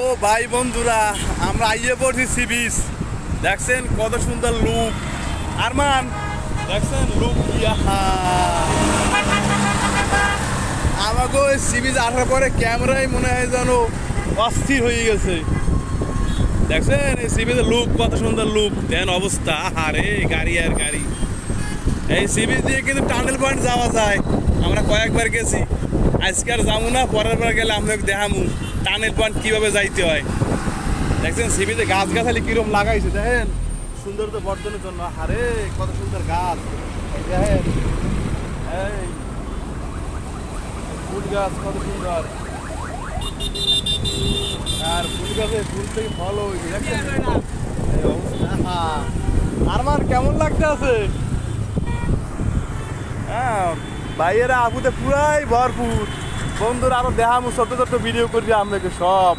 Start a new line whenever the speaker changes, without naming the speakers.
ও ভাই বন্ধুরা, আমরা আইয়ে পড়ছি সি বিচ। দেখছেন কত সুন্দর লুক। আরমান দেখছেন লুক। আমাকে ওই সি বিচ আসার পরে ক্যামেরায় মনে হয় যেন অস্থির হয়ে গেছে। দেখছেন এই সি বিচের লুক, কত সুন্দর লুক। দেন অবস্থা, আরে গাড়ি আর গাড়ি। এই সি বিচ দিয়ে কিন্তু টানেল পয়েন্ট যাওয়া যায়। আমরা কয়েকবার গেছি, আজকে আর যাবো না, পরের বার গেলে আপনাকে দেখামু টানেল পয়েন্ট কীভাবে যাইতে হয়। দেখছেন সি বিচে গাছ গাছালি কিরম লাগাইছে, দেখেন সৌন্দর্য বর্ধনের জন্য। আরে কত সুন্দর গাছ, এই দেখেন এই ফুল গাছ কত সুন্দর। আর ফুল গাছে ফুল থেকে ফল হয়েছে, দেখছেন এই অবস্থা। আরমান কেমন লাগতে আছে? হ্যাঁ ভাইয়েরা আপুতে পুরাই ভরপুর। বন্ধুরা আরো দেখামু ছোট্ট ছোট্ট ভিডিও করবি আপনাকে সব।